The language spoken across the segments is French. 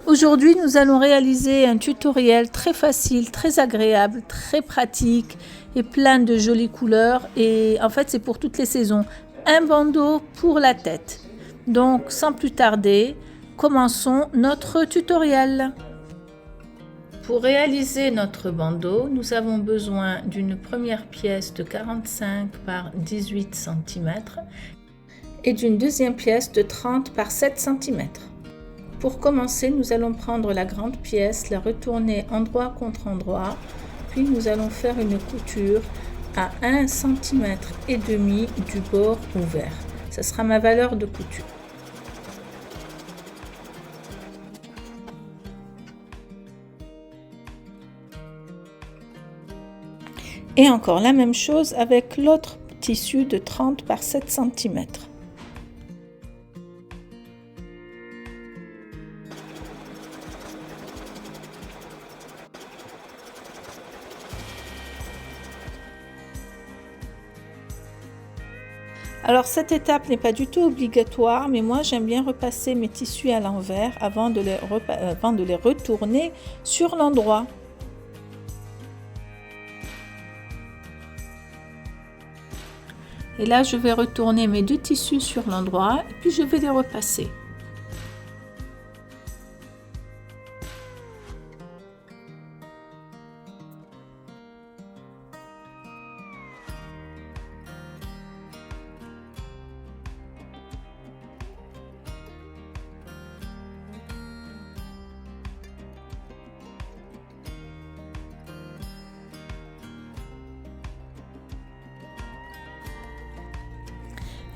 Aujourd'hui, nous allons réaliser un tutoriel très facile, très agréable, très pratique et plein de jolies couleurs. Et en fait, c'est pour toutes les saisons. Un bandeau pour la tête. Donc, sans plus tarder, commençons notre tutoriel. Pour réaliser notre bandeau, nous avons besoin d'une première pièce de 45 par 18 cm et d'une deuxième pièce de 30 par 7 cm. Pour commencer, nous allons prendre la grande pièce, la retourner endroit contre endroit, puis nous allons faire une couture à 1,5 cm du bord ouvert. Ce sera ma valeur de couture. Et encore la même chose avec l'autre tissu de 30 par 7 cm. Alors cette étape n'est pas du tout obligatoire, mais moi j'aime bien repasser mes tissus à l'envers avant de les retourner sur l'endroit. Et là je vais retourner mes deux tissus sur l'endroit et puis je vais les repasser.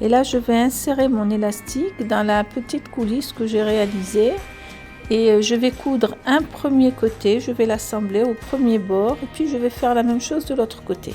Et là, je vais insérer mon élastique dans la petite coulisse que j'ai réalisée. Et je vais coudre un premier côté, je vais l'assembler au premier bord. Et puis, je vais faire la même chose de l'autre côté.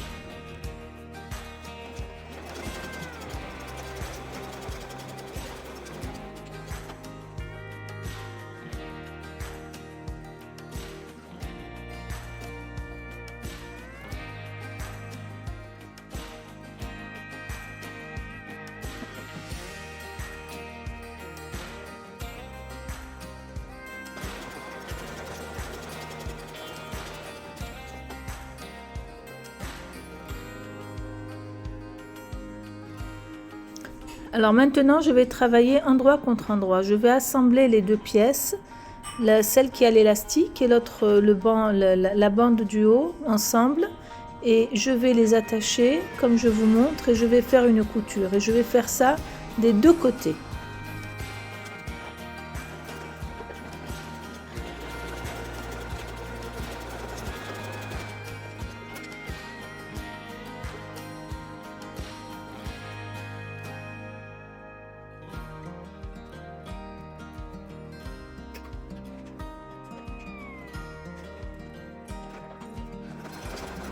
Alors maintenant, je vais travailler endroit contre endroit. Je vais assembler les deux pièces, celle qui a l'élastique et l'autre, la bande du haut, ensemble. Et je vais les attacher comme je vous montre et je vais faire une couture. Et je vais faire ça des deux côtés.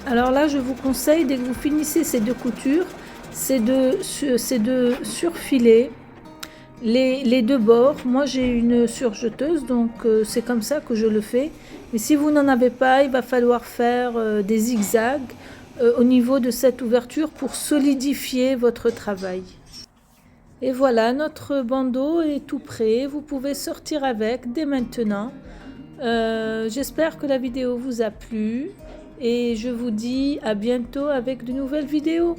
Alors là, je vous conseille, dès que vous finissez ces deux coutures, c'est de surfiler les deux bords. Moi, j'ai une surjeteuse, donc c'est comme ça que je le fais. Mais si vous n'en avez pas, il va falloir faire des zigzags au niveau de cette ouverture pour solidifier votre travail. Et voilà, notre bandeau est tout prêt. Vous pouvez sortir avec dès maintenant. J'espère que la vidéo vous a plu. Et je vous dis à bientôt avec de nouvelles vidéos.